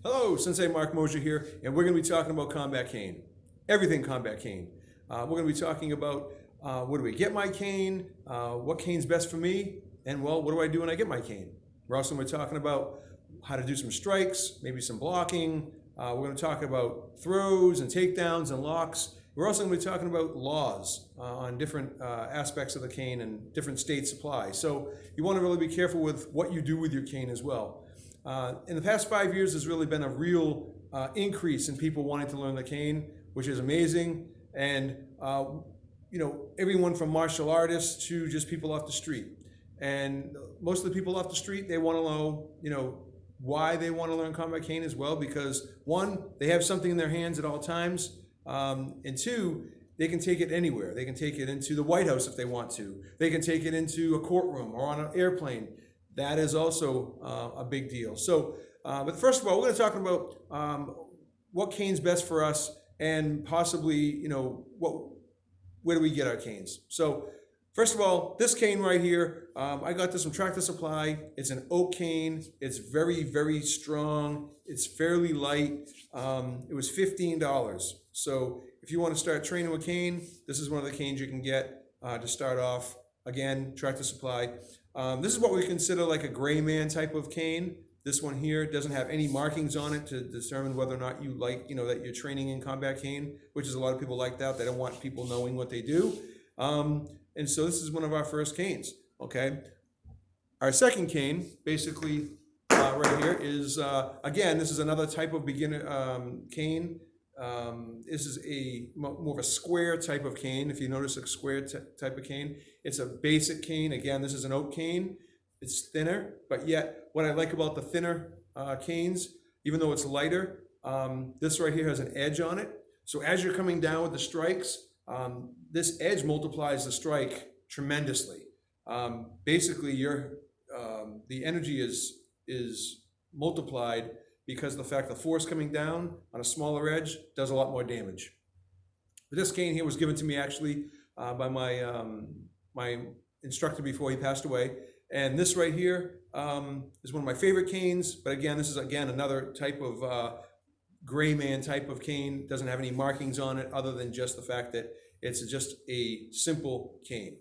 Hello, Sensei Mark Mosier here, and we're going to be talking about combat cane. Everything combat cane. We're going to be talking about where do we get my cane, what cane's best for me, and well, what do I do when I get my cane? We're also going to be talking about how to do some strikes, maybe some blocking. We're going to talk about throws and takedowns and locks. We're also going to be talking about laws on different aspects of the cane and different states apply. So you want to really be careful with what you do with your cane as well. In the past 5 years, there's really been a real increase in people wanting to learn the cane, which is amazing. And everyone from martial artists to just people off the street. And most of the people off the street, they want to know, why they want to learn combat cane as well, because one, they have something in their hands at all times, and two, they can take it anywhere. They can take it into the White House if they want to. They can take it into a courtroom or on an airplane. That is also a big deal. So, but first of all, we're going to talk about what cane's best for us, and possibly, where do we get our canes? So, first of all, this cane right here, I got this from Tractor Supply. It's an oak cane. It's very, very strong. It's fairly light. It was $15. So, if you want to start training with cane, this is one of the canes you can get to start off. Again, Tractor Supply. This is what we consider like a gray man type of cane. This one here doesn't have any markings on it to determine whether or not you like, that you're training in combat cane, which is a lot of people like that. They don't want people knowing what they do. And so this is one of our first canes, okay? Our second cane, basically right here is, again, this is another type of beginner cane. This is more of a square type of cane. If you notice a square type of cane, it's a basic cane. Again, this is an oak cane. It's thinner, but yet what I like about the thinner canes, even though it's lighter, this right here has an edge on it. So as you're coming down with the strikes, this edge multiplies the strike tremendously. Basically, the energy is multiplied because of the fact the force coming down on a smaller edge does a lot more damage. But this cane here was given to me actually by my instructor before he passed away. And this right here is one of my favorite canes. But again, this is another type of gray man type of cane. Doesn't have any markings on it other than just the fact that it's just a simple cane.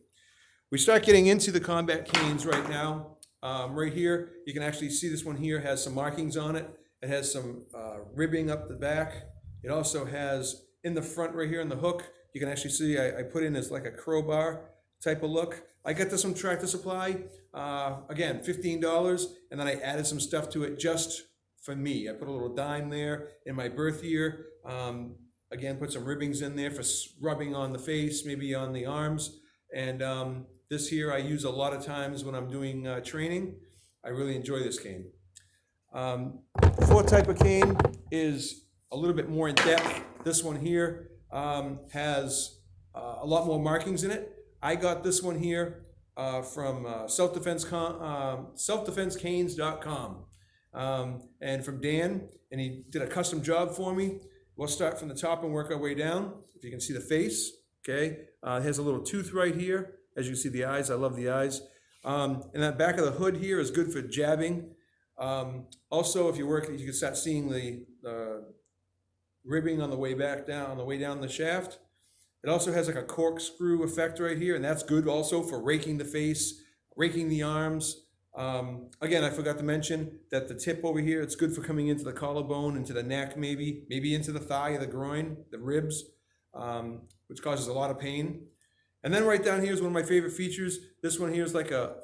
We start getting into the combat canes right now. Right here, you can actually see this one here has some markings on it. It has some ribbing up the back. It also has in the front right here in the hook, you can actually see I put in this like a crowbar type of look. I got this from Tractor Supply, again, $15, and then I added some stuff to it just for me. I put a little dime there in my birth year. Again, put some ribbings in there for rubbing on the face, maybe on the arms. And this here I use a lot of times when I'm doing training. I really enjoy this cane. The fourth type of cane is a little bit more in depth. This one here has a lot more markings in it. I got this one here from selfdefensecanes.com and from Dan, and he did a custom job for me. We'll start from the top and work our way down. If you can see the face, okay? It has a little tooth right here. As you can see the eyes, I love the eyes. And that back of the hood here is good for jabbing. Also, if you work, you can start seeing the ribbing on the way back down, on the way down the shaft. It also has like a corkscrew effect right here, and that's good also for raking the face, raking the arms. Again, I forgot to mention that the tip over here, it's good for coming into the collarbone, into the neck maybe into the thigh or the groin, the ribs, which causes a lot of pain. And then right down here is one of my favorite features. This one here is like a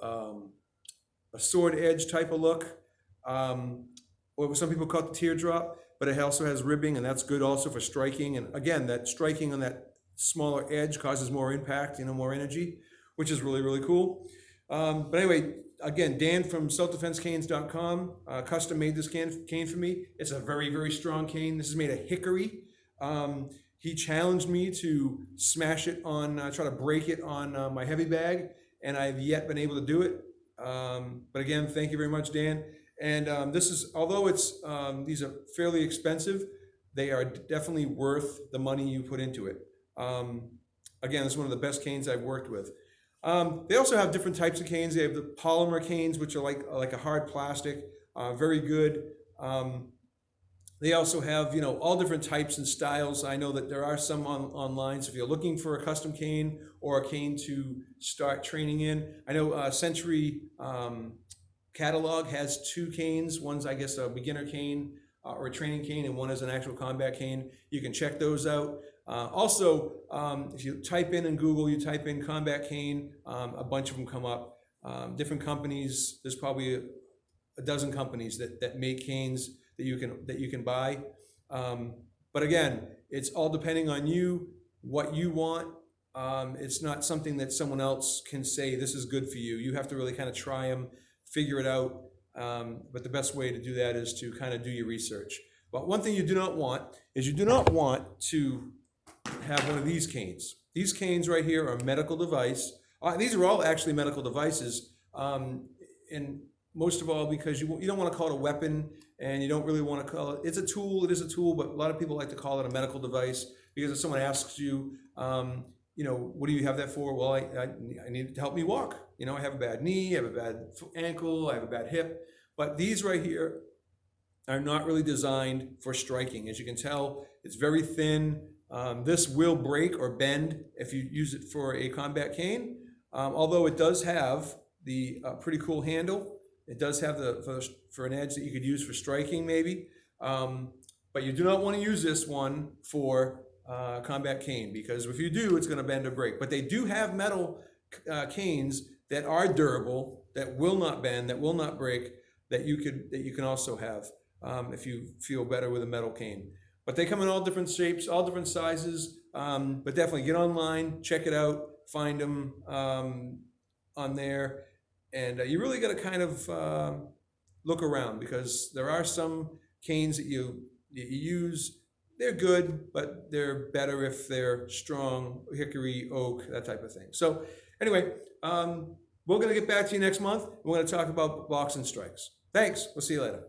sword edge type of look. Or some people call it the teardrop, but it also has ribbing, and that's good also for striking. And again, that striking on that smaller edge causes more impact, more energy, which is really, really cool. But anyway, again, Dan from selfdefensecanes.com custom made this cane for me. It's a very, very strong cane. This is made of hickory. He challenged me to smash it on, try to break it on my heavy bag, and I've yet been able to do it. But again, thank you very much, Dan. And this is, although it's these are fairly expensive, they are definitely worth the money you put into it. Again, this is one of the best canes I've worked with. They also have different types of canes. They have the polymer canes, which are like a hard plastic, very good. They also have, you know, all different types and styles. I know that there are some online. So if you're looking for a custom cane or a cane to start training in, I know Century Catalog has 2 canes. One's, I guess, a beginner cane or a training cane, and one is an actual combat cane. You can check those out. Also, if you type in Google, you type in combat cane, a bunch of them come up. Different companies. There's probably a dozen companies that make canes that you can buy. But again, it's all depending on you, what you want. It's not something that someone else can say, this is good for you. You have to really kind of try them, figure it out. But the best way to do that is to kind of do your research. But one thing you do not want is you do not want to have one of these canes. These canes right here are a medical device. These are all actually medical devices. And most of all, because you don't want to call it a weapon, and you don't really want to call it, it's a tool, it is a tool, but a lot of people like to call it a medical device, because if someone asks you, you know, what do you have that for? Well, I need it to help me walk. You know, I have a bad knee, I have a bad ankle, I have a bad hip. But these right here are not really designed for striking. As you can tell, it's very thin. This will break or bend if you use it for a combat cane, although it does have the pretty cool handle. It does have for an edge that you could use for striking maybe, but you do not want to use this one for combat cane, because if you do, it's going to bend or break. But they do have metal canes that are durable, that will not bend, that will not break, that you can also have if you feel better with a metal cane. But they come in all different shapes, all different sizes. But definitely get online, check it out, find them on there. And you really got to kind of look around, because there are some canes that you use. They're good, but they're better if they're strong, hickory, oak, that type of thing. So anyway, we're going to get back to you next month. We're going to talk about boxing strikes. Thanks. We'll see you later.